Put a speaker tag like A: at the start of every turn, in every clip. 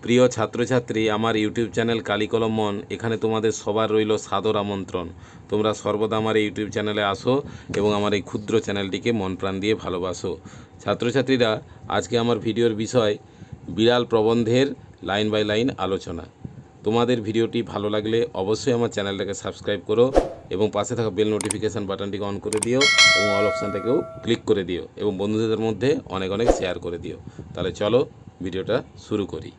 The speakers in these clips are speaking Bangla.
A: প্রিয় ছাত্রছাত্রী, আমার ইউটিউব চ্যানেল কালিকলম মন এখানে তোমাদের সবার রইল সাদর আমন্ত্রণ। তোমরা সর্বদা আমার এই ইউটিউব চ্যানেলে আসো এবং আমার এই ক্ষুদ্র চ্যানেলটিকে মন প্রাণ দিয়ে ভালোবাসো। ছাত্রছাত্রীরা, আজকে আমার ভিডিওর বিষয় বিড়াল প্রবন্ধের লাইন বাই লাইন আলোচনা। তোমাদের ভিডিওটি ভালো লাগলে অবশ্যই আমার চ্যানেলটাকে সাবস্ক্রাইব করো এবং পাশে থাকা বেল নোটিফিকেশান বাটনটিকে অন করে দিও এবং অল অপশানটাকেও ক্লিক করে দিও এবং বন্ধুদের মধ্যে অনেক অনেক শেয়ার করে দিও। তাহলে চলো ভিডিওটা শুরু করি।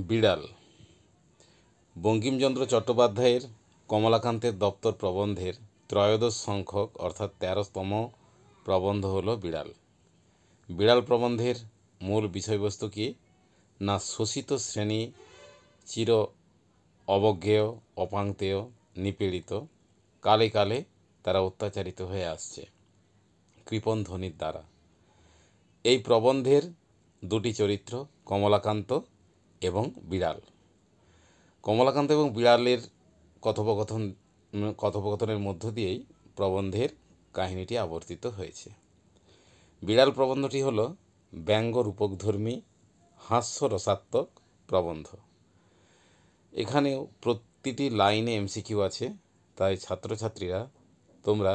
A: বিড়াল। বঙ্কিমচন্দ্র চট্টোপাধ্যায়ের কমলাকান্তের দপ্তর প্রবন্ধের ত্রয়োদশ সংখ্যক অর্থাৎ 13তম প্রবন্ধ হল বিড়াল। বিড়াল প্রবন্ধের মূল বিষয়বস্তু কি না, শোষিত শ্রেণী চির অবজ্ঞেয়, অপাংতেয়, নিপীড়িত, কালে কালে তারা অত্যাচারিত হয়ে আসছে কৃপণ ধ্বনির দ্বারা। এই প্রবন্ধের দুটি চরিত্র কমলাকান্ত এবং বিড়াল। কমলাকান্ত এবং বিড়ালের কথোপকথনের মধ্য দিয়েই প্রবন্ধের কাহিনীটি আবর্তিত হয়েছে। বিড়াল প্রবন্ধটি হল ব্যঙ্গ রূপকধর্মী হাস্যরসাত্মক প্রবন্ধ। এখানেও প্রতিটি লাইনে এমসিকিউ আছে, তাই ছাত্রছাত্রীরা তোমরা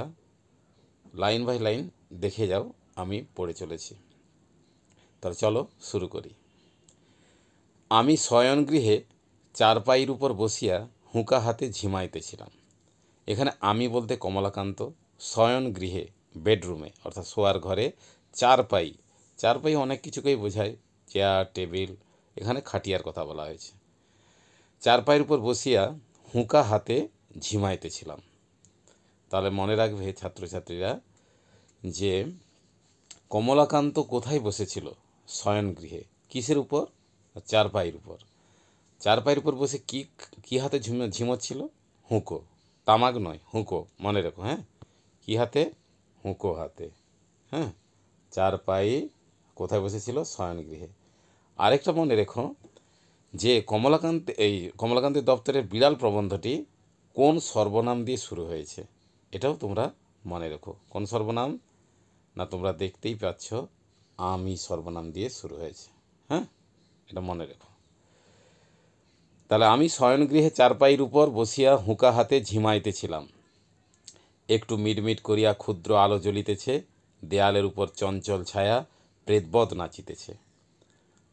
A: লাইন বাই লাইন দেখে যাও, আমি পড়ে চলেছি। তাহলে চলো শুরু করি। আমি শয়নগৃহে চারপাইয়ের উপর বসিয়া হুঁকা হাতে ঝিমাইতেছিলাম। এখানে আমি বলতে কমলাকান্ত, শয়নগৃহে বেডরুমে অর্থাৎ শোয়ার ঘরে, চারপাই অনেক কিছুকেই বোঝায়, চেয়ার টেবিল, এখানে খাটিয়ার কথা বলা হয়েছে। চারপাইয়ের উপর বসিয়া হুঁকা হাতে ঝিমাইতেছিলাম। তাহলে মনে রাখবে ছাত্রছাত্রীরা যে কমলাকান্ত কোথায় বসেছিল? শয়নগৃহে। কিসের উপর? চারপাইয়ের উপর। চারপাইয়ের উপর বসে কি হাতে ঝিমোচ্ছিল? হুঁকো, তামাক নয়, হুঁকো, মনে রেখো। হ্যাঁ, কি হাতে? হুঁকো হাতে। হ্যাঁ, চারপাই কোথায় বসেছিল? শয়নগৃহে। আরেকটা মনে রেখো যে কমলাকান্তের দপ্তরের বিড়াল প্রবন্ধটি কোন সর্বনাম দিয়ে শুরু হয়েছে, এটাও তোমরা মনে রেখো। কোন সর্বনাম? না, তোমরা দেখতেই পাচ্ছ, আমি সর্বনাম দিয়ে শুরু হয়েছে। হ্যাঁ, এটা মনে রেখো। তাহলে আমি শয়নগৃহে চারপাইয়ের উপর বসিয়া হুঁকা হাতে ঝিমাইতেছিলাম। একটু মিটমিট করিয়া ক্ষুদ্র আলো জ্বলিতেছে, দেয়ালের উপর চঞ্চল ছায়া প্রেতবৎ নাচিতেছে।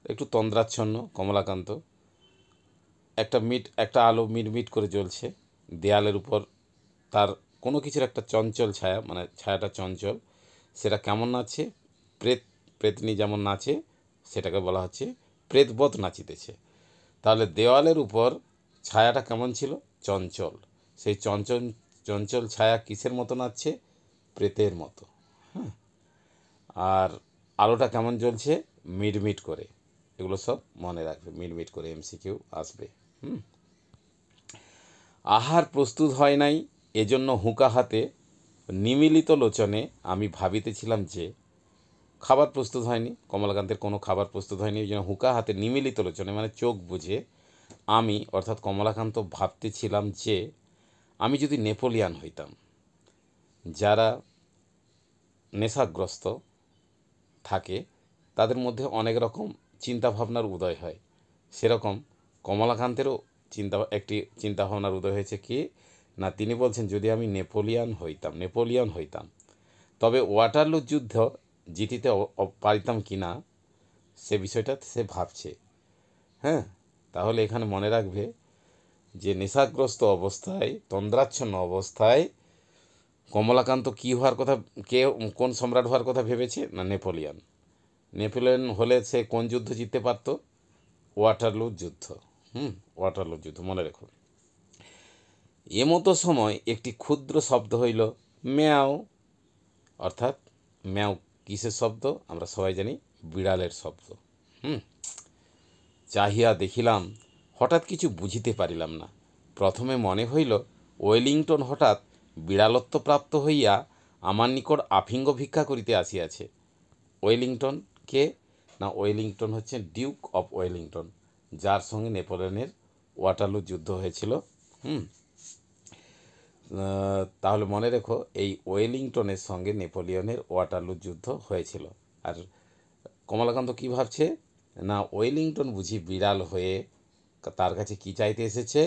A: একটু তন্দ্রাচ্ছন্ন কমলাকান্ত। একটা আলো মিটমিট করে জ্বলছে, দেয়ালের উপর তার কোনো কিছুর একটা চঞ্চল ছায়া, মানে ছায়াটা চঞ্চল, সেটা কেমন নাচছে? প্রেতনি যেমন নাচে সেটাকে বলা হচ্ছে প্রেতবৎ নাচিতেছে। তাহলে দেওয়ালের উপর ছায়াটা কেমন ছিল? চঞ্চল। সেই চঞ্চল ছায়া কিসের মতো নাচছে? প্রেতের মতো। হ্যাঁ, আর আলোটা কেমন জ্বলছে? মিটমিট করে। এগুলো সব মনে রাখবে, মিটমিট করে এমসিকিউ আসবে। আহার প্রস্তুত হয় নাই, এজন্য হুঁকা হাতে নিমিলিত লোচনে আমি ভাবিতেছিলাম যে খাবার প্রস্তুত হয়নি, কমলাকান্তের কোনো খাবার প্রস্তুত হয়নি, ওই জন্য হুঁকা হাতে নিমিলিত লোচনে মানে চোখ বুজে আমি অর্থাৎ কমলাকান্ত ভাবতেছিলাম যে আমি যদি নেপোলিয়ান হইতাম। যারা নেশাগ্রস্ত থাকে তাদের মধ্যে অনেক রকম চিন্তাভাবনার উদয় হয়, সেরকম কমলাকান্তেরও একটি চিন্তাভাবনার উদয় হয়েছে। কি না, তিনি বলছেন যদি আমি নেপোলিয়ন হইতাম তবে ওয়াটারলু যুদ্ধ জিতিতে পারিতাম কি না, সে বিষয়টা সে ভাবছে। হ্যাঁ, তাহলে এখানে মনে রাখবে যে নেশাগ্রস্ত অবস্থায়, তন্দ্রাচ্ছন্ন অবস্থায় কমলাকান্ত কোন সম্রাট হওয়ার কথা ভেবেছে? না, নেপোলিয়ন হলে সে কোন যুদ্ধ জিততে পারত? ওয়াটারলু যুদ্ধ। ওয়াটারলু যুদ্ধ মনে রেখো। এমতো সময় একটি ক্ষুদ্র শব্দ হইল, ম্যাও। অর্থাৎ ম্যাও কিসের শব্দ? আমরা সবাই জানি বিড়ালের শব্দ। চাহিয়া দেখিলাম, হঠাৎ কিছু বুঝিতে পারিলাম না। প্রথমে মনে হইল ওয়েলিংটন হঠাৎ বিড়ালত্ব প্রাপ্ত হইয়া আমার নিকট আফিঙ্গ ভিক্ষা করিতে আসিয়াছে। ওয়েলিংটন কে? না, ওয়েলিংটন হচ্ছে ডিউক অফ ওয়েলিংটন, যার সঙ্গে নেপোলিয়নের ওয়াটারলু যুদ্ধ হয়েছিল। তাহলে মনে রেখো এই ওয়েলিংটনের সঙ্গে নেপোলিয়নের ওয়াটারলু যুদ্ধ হয়েছিল। আর কমলাকান্ত কী ভাবছে না, ওয়েলিংটন বুঝি বিড়াল হয়ে তার কাছে কি চাইতে এসেছে?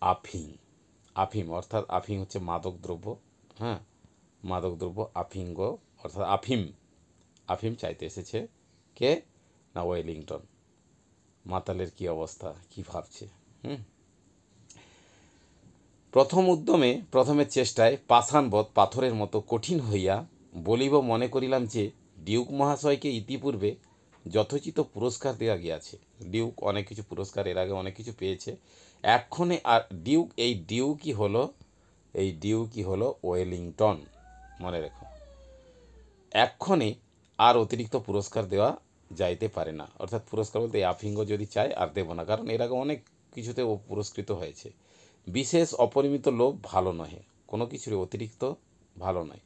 A: আফিং। আফিম অর্থাৎ আফিং হচ্ছে মাদক দ্রব্য। হ্যাঁ, মাদক দ্রব্য আফিঙ্গ অর্থাৎ আফিম। আফিম চাইতে এসেছে কে? না ওয়েলিংটন। মাতালের কি অবস্থা, কি ভাবছে। প্রথমের চেষ্টায় পাষাণবৎ পাথরের মতো কঠিন হইয়া বলিব মনে করিলাম যে ডিউক মহাশয়কে ইতিপূর্বে যথোচিত পুরস্কার দেওয়া গিয়াছে। ডিউক অনেক কিছু পুরস্কার এর আগে অনেক কিছু পেয়েছে। এক্ষণে আর ডিউকই হলো ওয়েলিংটন, মনে রেখো। এক্ষণে আর অতিরিক্ত পুরস্কার দেওয়া যাইতে পারে না। অর্থাৎ পুরস্কার বলতে এই আফিঙ্গ যদি চায় আর দেব না, কারণ এর আগে অনেক কিছুতে ও পুরস্কৃত হয়েছে। বিশেষ অপরিমিত লোভ ভালো নহে, কোনো কিছুর অতিরিক্ত ভালো নয়।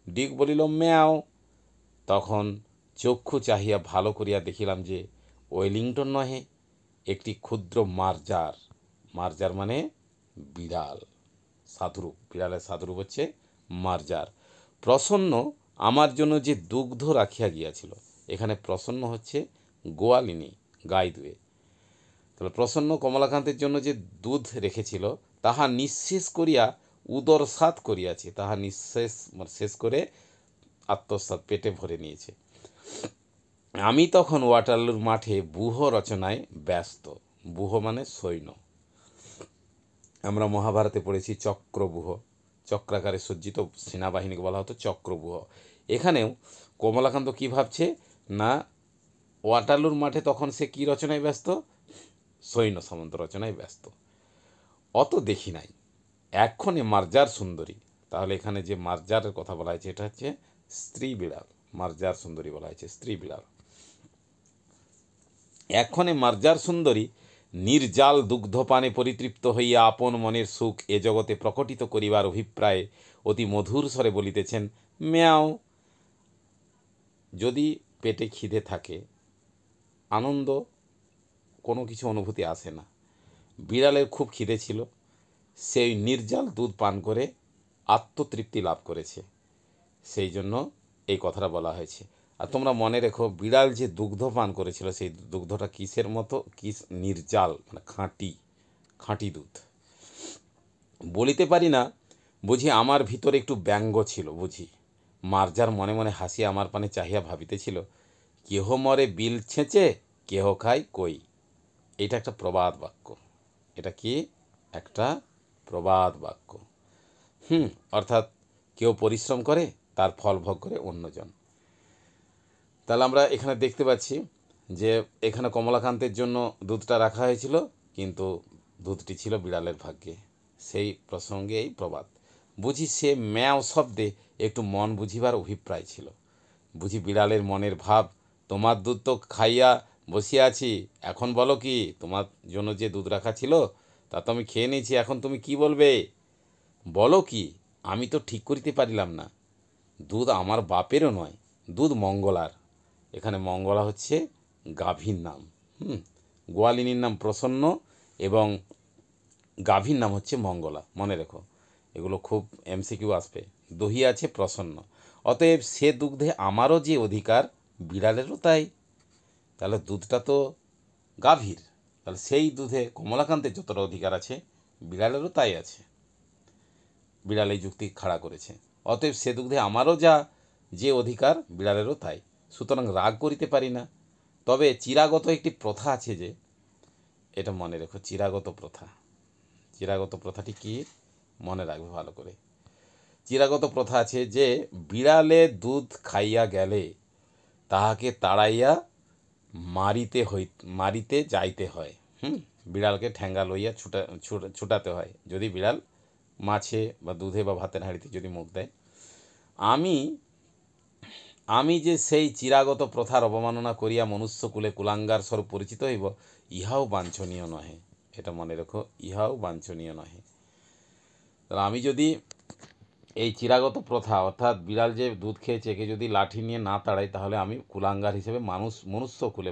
A: ডিউক বলিল ম্যাও। তখন চক্ষু চাহিয়া ভালো করিয়া দেখিলাম যে ওয়েলিংটন নহে, একটি ক্ষুদ্র মার্জার। মার্জার মানে বিড়াল, সাধুরূপ। বিড়ালের সাধুরূপ হচ্ছে মার্জার। প্রসন্ন আমার জন্য যে দুগ্ধ রাখিয়া গিয়াছিল, এখানে প্রসন্ন হচ্ছে গোয়ালিনী, গাই দুয়ে। তাহলে প্রসন্ন কমলাকান্তের জন্য যে দুধ রেখেছিল তাহা নিঃশেষ করিয়া উদরসাৎ করিয়াছে। তাহা নিঃশেষ শেষ করে আত্মসাৎ, পেটে ভরে নিয়েছে। আমি তখন ওয়াটারলুর মাঠে ব্যূহ রচনায় ব্যস্ত। ব্যূহ মানে সৈন্য। আমরা মহাভারতে পড়েছি চক্রব্যূহ, চক্রাকারে সজ্জিত সেনাবাহিনীকে বলা হতো চক্রব্যূহ। এখানেও কমলাকান্ত কী ভাবছে না, ওয়াটারলুর মাঠে তখন সে কী রচনায় ব্যস্ত? সৈন্য সামন্ত রচনায় ব্যস্ত। অত দেখি নাই, এক্ষণে মার্জার সুন্দরী। তাহলে এখানে যে মার্জারের কথা বলা হয়েছে এটা হচ্ছে স্ত্রী বিড়াল। মার্জার সুন্দরী বলা হয়েছে স্ত্রী বিড়াল। এক্ষণে মার্জার সুন্দরী নির্জাল দুগ্ধপানে পরিতৃপ্ত হইয়া আপন মনের সুখ এ জগতে প্রকটিত করিবার অভিপ্রায়ে অতি মধুর স্বরে বলিতেছেন ম্যাও। যদি পেটে খিদে থাকে, আনন্দ কোনো কিছু অনুভূতি আসে না। বিড়ালের খুব খিদে ছিল, সেই নির্জাল দুধ পান করে আত্মতৃপ্তি লাভ করেছে, সেই জন্য এই কথাটা বলা হয়েছে। আর তোমরা মনে রেখো, বিড়াল যে দুগ্ধ পান করেছিল সেই দুগ্ধটা কিসের মতো? নির্জাল মানে খাঁটি দুধ। বলিতে পারি না বুঝি আমার ভিতরে একটু ব্যঙ্গ ছিল বুঝি। মার্জার মনে মনে হাসিয়া আমার পানে চাহিয়া ভাবিতেছিল, কেহ মরে বিল ছেঁচে, কেহ খায় কই। এটা একটা প্রবাদ বাক্য। এটা কি একটা প্রবাদ বাক্য। অর্থাৎ কেউ পরিশ্রম করে, তার ফল ভোগ করে অন্যজন। তাহলে আমরা এখানে দেখতে পাচ্ছি যে এখানে কমলাকান্তের জন্য দুধটা রাখা হয়েছিল, কিন্তু দুধটি ছিল বিড়ালের ভাগ্যে। সেই প্রসঙ্গে এই প্রবাদ। বুঝি সে ম্যাও শব্দে একটু মন বুঝিবার অভিপ্রায় ছিল। বুঝি বিড়ালের মনের ভাব, তোমার দুধ তো খাইয়া বসিয়া আছি, এখন বলো কি? তোমার জন্য যে দুধ রাখা ছিল তা তো আমি খেয়ে নিয়েছি, এখন তুমি কি বলবে? বলো কি? আমি তো ঠিক করিতে পারিলাম না। দুধ আমার বাপেরও নয়, দুধ মঙ্গলার। এখানে মঙ্গলা হচ্ছে গাভীর নাম। গোয়ালিনীর নাম প্রসন্ন এবং গাভীর নাম হচ্ছে মঙ্গলা, মনে রেখো। এগুলো খুব এমসিকিউ আসবে। দহি আছে প্রসন্ন, অতএব সে দুগ্ধে আমারও যে অধিকার, বিড়ালেরও তাই। তাহলে দুধটা তো গাভীর, তাহলে সেই দুধে কমলাকান্তের যতটা অধিকার আছে, বিড়ালেরও তাই আছে। বিড়াল এই যুক্তি খাড়া করেছে। অতএব সে দুগ্ধে আমারও যে অধিকার, বিড়ালেরও তাই। সুতরাং রাগ করিতে পারি না। তবে চিরাগত একটি প্রথা আছে, যে এটা মনে রেখো, চিরাগত প্রথা। চিরাগত প্রথাটি কি মনে রাখবে ভালো করে। চিরাগত প্রথা আছে যে বিড়ালে দুধ খাইয়া গেলে তাহাকে তাড়াইয়া মারিতে যাইতে হয়। বিড়ালকে ঠ্যাঙ্গা লইয়া ছুটাতে হয় যদি বিড়াল মাছে বা দুধে বা ভাতের হাঁড়িতে যদি মুখ দেয়। আমি যে সেই চিরাগত প্রথার অবমাননা করিয়া মনুষ্যকুলে কুলাঙ্গার স্বরূপ পরিচিত হইব, ইহাও বাঞ্ছনীয় নহে। এটা মনে রেখো, ইহাও বাঞ্ছনীয় নহে। তাহলে আমি যদি এই চিরাগত প্রথা, অর্থাৎ বিড়াল যে দুধ খেয়েছে একে যদি লাঠি নিয়ে না তাড়াই, তাহলে আমি কুলাঙ্গার হিসেবে মনুষ্যকুলে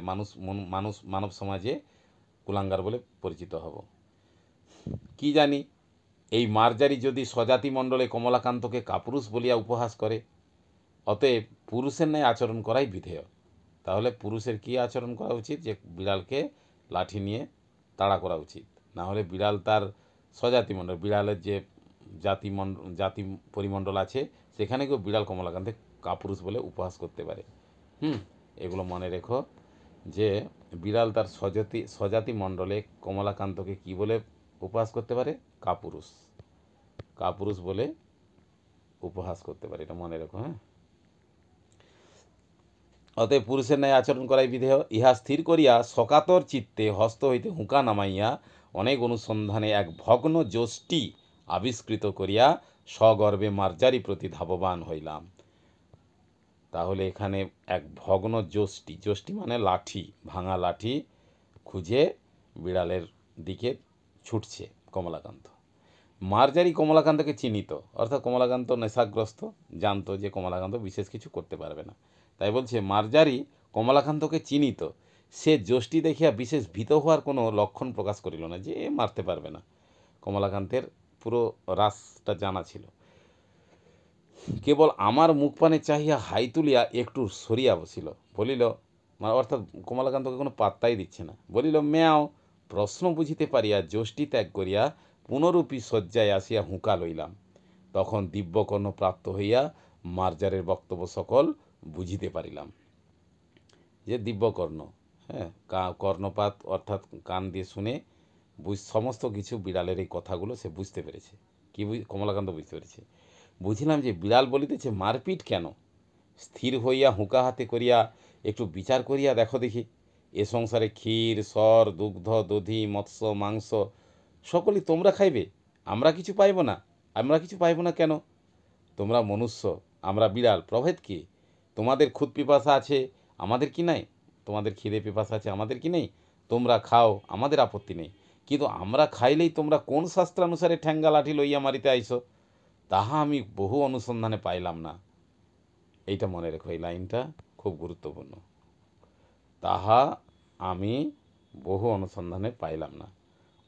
A: মানব সমাজে কুলাঙ্গার বলে পরিচিত হব। কি জানি এই মার্জারি যদি স্বজাতি মণ্ডলে কমলাকান্তকে কাপুরুষ বলিয়া উপহাস করে, অতএব পুরুষের ন্যায় আচরণ করাই বিধেয়। তাহলে পুরুষের কি আচরণ করা উচিত? যে বিড়ালকে লাঠি নিয়ে তাড়া করা উচিত, না হলে বিড়াল তার স্বজাতি মণ্ডল, বিড়ালের যে জাতি পরিমণ্ডল আছে সেখানে কেউ বিড়াল কমলাকান্তে কাপুরুষ বলে উপহাস করতে পারে। এগুলো মনে রেখো যে বিড়াল তার স্বজাতি মণ্ডলে কমলাকান্তকে কি বলে উপহাস করতে পারে? কাপুরুষ বলে উপহাস করতে পারে, এটা মনে রেখো। অতএব পুরুষের ন্যায় আচরণ করাই বিধেয়। ইহা স্থির করিয়া সকাতর চিত্তে হস্ত হইতে হুঁকা নামাইয়া অনেক অনুসন্ধানে এক ভগ্ন যষ্টি আবিষ্কৃত করিয়া সগর্বে মার্জারি প্রতি ধাববান হইলাম। তাহলে এখানে এক ভগ্ন যষ্টি মানে লাঠি, ভাঙা লাঠি খুঁজে বিড়ালের দিকে ছুটছে কমলাকান্ত। মার্জারি কমলাকান্তকে চিনিত, অর্থাৎ কমলাকান্ত নেশাগ্রস্ত, জানতো যে কমলাকান্ত বিশেষ কিছু করতে পারবে না, তাই বলছে মার্জারি কমলাকান্তকে চিনিত, সে যষ্টি দেখিয়া বিশেষ ভীত হওয়ার কোনো লক্ষণ প্রকাশ করিল না, যে মারতে পারবে না। কমলাকান্তের পুরো রাসটা জানা ছিল। কেবল আমার মুখপানে চাহিয়া হাই তুলিয়া একটু সরিয়া বসিল, বলিল, অর্থাৎ কমলাকান্তকে কোনো পাত্তাই দিচ্ছে না, বলিল, ম্যাও। প্রশ্ন বুঝিতে পারিয়া যষ্টি ত্যাগ করিয়া পুনরূপী শয্যায় আসিয়া হুঁকা লইলাম। তখন দিব্যকর্ণ প্রাপ্ত হইয়া মার্জারের বক্তব্য সকল বুঝিতে পারিলাম। যে দিব্যকর্ণ, কর্ণপাত অর্থাৎ কান দিয়ে শুনে সমস্ত কিছু বিড়ালের এই কথাগুলো সে বুঝতে পেরেছে। কি কমলাকান্ত বুঝতে পেরেছে? বুঝিলাম যে বিড়াল বলিতেছে মারপিট কেন? স্থির হইয়া হুঁকা হাতে করিয়া একটু বিচার করিয়া দেখো দেখি, এ সংসারে ক্ষীর, সর, দুগ্ধ, দধি, মৎস্য, মাংস সকলই তোমরা খাইবে, আমরা কিছু পাইব না। আমরা কিছু পাইব না কেন? তোমরা মনুষ্য, আমরা বিড়াল, প্রভেদ কি? তোমাদের ক্ষুধ পিপাসা আছে, আমাদের কি নাই? তোমাদের খিদে পিপাসা আছে, আমাদের কি নেই? তোমরা খাও, আমাদের আপত্তি নেই, কিন্তু আমরা খাইলেই তোমরা কোন শাস্ত্রানুসারে ঠ্যাঙ্গা লাঠি লইয়া মারিতে আইসো, তাহা আমি বহু অনুসন্ধানে পাইলাম না। এইটা মনে রেখো, এই লাইনটা খুব গুরুত্বপূর্ণ। তাহা আমি বহু অনুসন্ধানে পাইলাম না।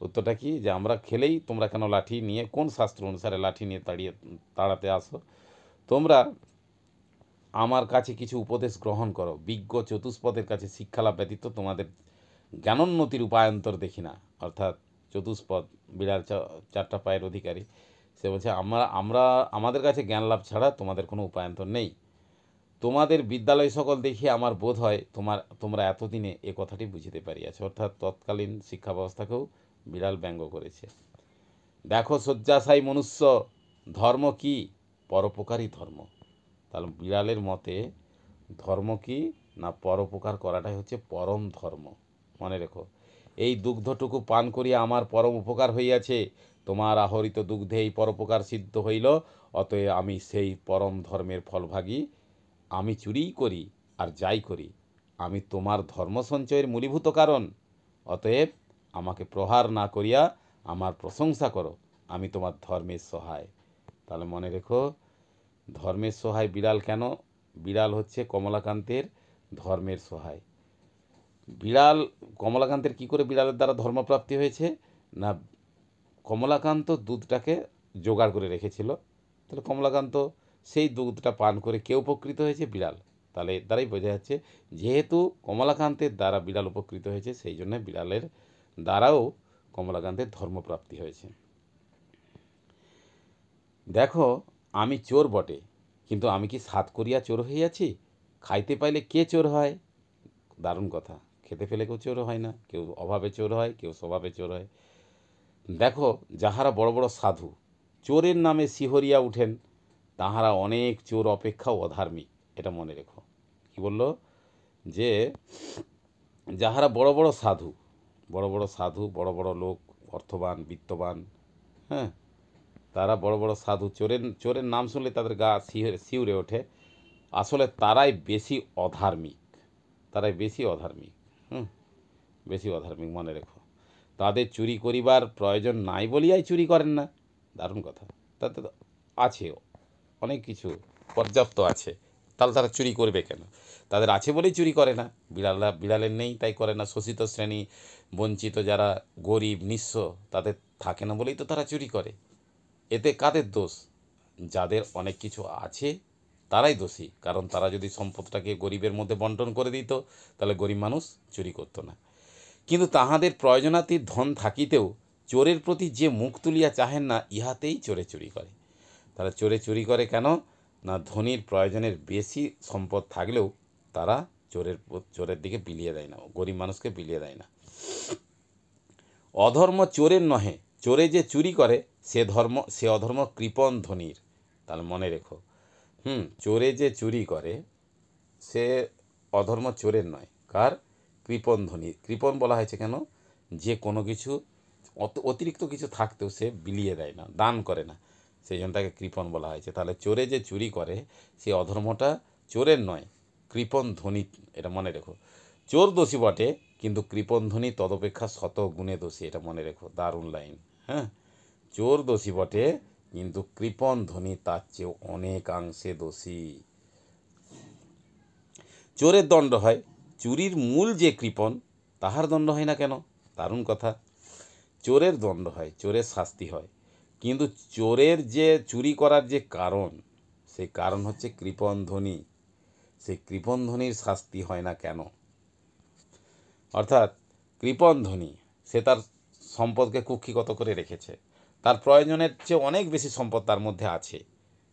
A: উত্তরটা কি? যে আমরা খেলেই তোমরা কেন লাঠি নিয়ে, কোন শাস্ত্র অনুসারে লাঠি নিয়ে তাড়াতে আসো? তোমরা আমার কাছে কিছু উপদেশ গ্রহণ করো। বিজ্ঞ চতুষ্পদের কাছে শিক্ষালাভ ব্যতীত তোমাদের জ্ঞানোন্নতির উপায়ন্তর দেখি না। অর্থাৎ চতুষ্পদ, বিড়াল চারটা পায়ের অধিকারী, সে বলছে আমাদের কাছে জ্ঞান লাভ ছাড়া তোমাদের কোনো উপায়ন্তর নেই। তোমাদের বিদ্যালয় সকল দেখে আমার বোধ হয় তোমরা এতদিনে এ কথাটি বুঝিতে পারিয়াছ। অর্থাৎ তৎকালীন শিক্ষা ব্যবস্থাকেও বিড়াল ব্যঙ্গ করেছে। দেখো শয্যাশায়ী মনুষ্য, ধর্ম কি? পরোপকারী ধর্ম। তাহলে বিড়ালের মতে ধর্ম কি না? পরোপকার করাটাই হচ্ছে পরম ধর্ম। মনে রেখো, এই দুগ্ধটুকু পান করিয়া আমার পরম উপকার হইয়াছে, তোমার আহরিত দুগ্ধে এই পরোপকার সিদ্ধ হইল, অতএব আমি সেই পরম ধর্মের ফলভাগী। আমি চুরিই করি আর যাই করি, আমি তোমার ধর্ম সঞ্চয়ের মূলীভূত কারণ, অতএব আমাকে প্রহার না করিয়া আমার প্রশংসা করো, আমি তোমার ধর্মের সহায়। তাহলে মনে রেখো, ধর্মের সহায় বিড়াল কেন? বিড়াল হচ্ছে কমলাকান্তের ধর্মের সহায়। কমলাকান্তের কি করে বিড়ালের দ্বারা ধর্মপ্রাপ্তি হয়েছে না? কমলাকান্ত দুধটাকে জোগাড় করে রেখেছিল, তাহলে কমলাকান্ত সেই দুধটা পান করে কে উপকৃত হয়েছে? বিড়াল। তাহলে এর দ্বারাই বোঝা যাচ্ছে, যেহেতু কমলাকান্তের দ্বারা বিড়াল উপকৃত হয়েছে, সেই জন্য বিড়ালের দ্বারাও কমলাকান্তের ধর্মপ্রাপ্তি হয়েছে। দেখো, আমি চোর বটে, কিন্তু আমি কি সাত করিয়া চোর হইয়াছি? খাইতে পাইলে কে চোর হয়? দারুণ কথা। খেতে পেলে কেউ চোর হয় না, কেউ অভাবে চোর হয়, কেউ স্বভাবে চোর হয়। দেখো, যাহারা বড় বড় সাধু চোরের নামে শিহরিয়া উঠেন, তাহারা অনেক চোর অপেক্ষাও অধার্মিক। এটা মনে রেখো। কি বলল? যে যাহারা বড় বড় সাধু, বড় বড় লোক, অর্থবান, বিত্তবান, তারা বড় বড় সাধু, চোরের নাম শুনলে তাদের গা শিউরে ওঠে, আসলে তারাই বেশি অধার্মিক। বেশি অধার্মিক, মনে রেখো। তাদের চুরি করিবার প্রয়োজন নাই বলিয়াই চুরি করেন না। দারুণ কথা। তাতে আছে অনেক কিছু, পর্যাপ্ত আছে, তাহলে তারা চুরি করবে কেন? তাদের আছে বলেই চুরি করে না। বিড়ালের নেই তাই করে না। শোষিত শ্রেণী, বঞ্চিত যারা, গরিব, নিঃস্ব, তাদের থাকে না বলেই তো তারা চুরি করে। এতে কাদের দোষ? যাদের অনেক কিছু আছে তারাই দোষী, কারণ তারা যদি সম্পদটাকে গরিবের মধ্যে বন্টন করে দিত তাহলে গরিব মানুষ চুরি করতো না। কিন্তু তাহাদের প্রয়োজনাতীত ধন থাকিতেও চোরের প্রতি যে মুখ তুলিয়া চাহেন না, ইহাতেই চোরে চুরি করে। তারা চোরে চুরি করে কেন? না, ধনীর প্রয়োজনের বেশি সম্পদ থাকলেও তারা চোরের দিকে বিলিয়ে দেয় না, গরিব মানুষকে বিলিয়ে দেয় না। অধর্ম চোরের নহে, চোরে যে চুরি করে সে অধর্ম কৃপণ ধনীর। তাহলে মনে রেখো, চোরে যে চুরি করে সে অধর্ম চোরের নয়, কার? কৃপণ ধনী। কৃপণ বলা হয়েছে কেন? যে কোনো কিছু অতিরিক্ত কিছু থাকতেও সে বিলিয়ে দেয় না, দান করে না, সেই জন্য তাকে কৃপণ বলা হয়েছে। তাহলে চোরে যে চুরি করে সে অধর্মটা চোরের নয়, কৃপণ ধনী। এটা মনে রেখো। চোর দোষী বটে, কিন্তু কৃপণ ধনী তদপেক্ষা শত গুণে দোষী। এটা মনে রেখো, দারুণ লাইন। হ্যাঁ, চোর দোষী বটে, কিন্তু কৃপণ ধনী তার চেয়েও অনেকাংশে দোষী। চোরের দণ্ড হয়, চুরির মূল যে কৃপণ তাহার দণ্ড হয় না কেন? দারুণ কথা। চোরের দণ্ড হয়, চোরের শাস্তি হয়, কিন্তু চোরের যে চুরি করার যে কারণ, সেই কারণ হচ্ছে কৃপণ ধনী। সেই কৃপণ ধনীর শাস্তি হয় না কেন? অর্থাৎ কৃপণ ধনী সে তার সম্পদকে কুক্ষিগত করে রেখেছে, তার প্রয়োজনের চেয়ে অনেক বেশি সম্পদ তার মধ্যে আছে,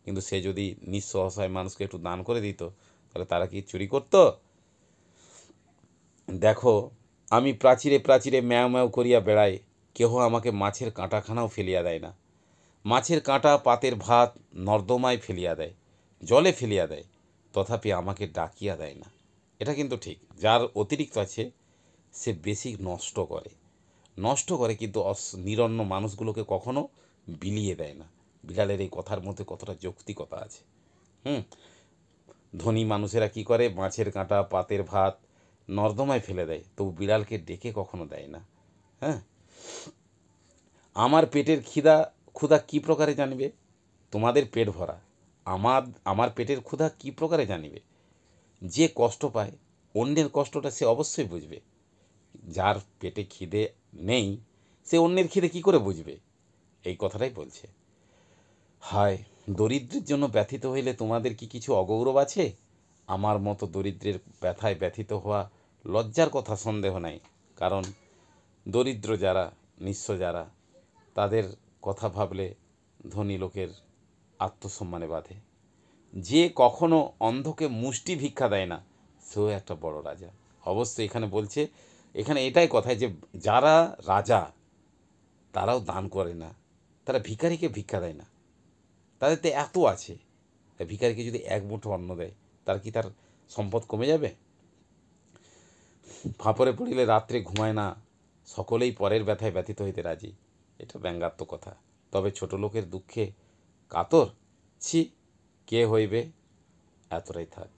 A: কিন্তু সে যদি নিঃস্ব অসহায় মানুষকে একটু দান করে দিত তাহলে তারা কি চুরি করত? দেখো, আমি প্রাচীরে প্রাচীরে ম্যাও ম্যাও করিয়া বেড়াই, কেহ আমাকে মাছের কাঁটাখানাও ফেলিয়া দেয় না। মাছের কাঁটা পাতের ভাত নর্দমায় ফেলিয়া দেয়, জলে ফেলিয়া দেয়, তথাপি আমাকে ডাকিয়া দেয় না। এটা কিন্তু ঠিক, যার অতিরিক্ত আছে সে বেশি নষ্ট করে কিন্তু নিরন্ন মানুষগুলোকে কখনো বিলিয়ে দেয় না। বিড়ালের এই কথার মধ্যে কতটা যৌক্তিকতা আছে। ধনী মানুষেরা কি করে? মাছের কাঁটা পাতের ভাত নর্দমায় ফেলে দেয়, তবু বিড়ালকে ডেকে কখনো দেয় না। হ্যাঁ, আমার পেটের ক্ষুধা কী প্রকারে জানিবে? তোমাদের পেট ভরা, আমার পেটের ক্ষুধা কী প্রকারে জানিবে? যে কষ্ট পায় অন্যের কষ্টটা সে অবশ্যই বুঝবে। যার পেটে খিদে নেই সে অন্যের খিদে কী করে বুঝবে? এই কথাটাই বলছে। হায়, দরিদ্রের জন্য ব্যথিত হইলে তোমাদের কি কিছু অগৌরব আছে? আমার মতো দরিদ্রের ব্যথায় ব্যথিত হওয়া লজ্জার কথা সন্দেহ নাই, কারণ দরিদ্র যারা, নিঃস্ব যারা, তাদের কথা ভাবলে ধনী লোকের আত্মসম্মানে বাধে। যে কখনো অন্ধকে মুষ্টি ভিক্ষা দেয় না সেও একটা বড় রাজা। অবশ্যই এখানে বলছে, এখানে এটাই কথায় যে যারা রাজা তারাও দান করে না, তারা ভিখারিকে ভিক্ষা দেয় না। তাদের তো এত আছে, ভিখারিকে যদি এক মুঠো অন্ন দেয় তার কি তার সম্পদ কমে যাবে? ফাঁপড়ে পড়িলে রাত্রে ঘুমায় না, সকলেই পরের ব্যথায় ব্যথিত হইতে রাজি। এটা ব্যঙ্গাত্মক কথা। তবে ছোট লোকের দুঃখে কাতর, ছি কে হইবে? এতটাই থাক।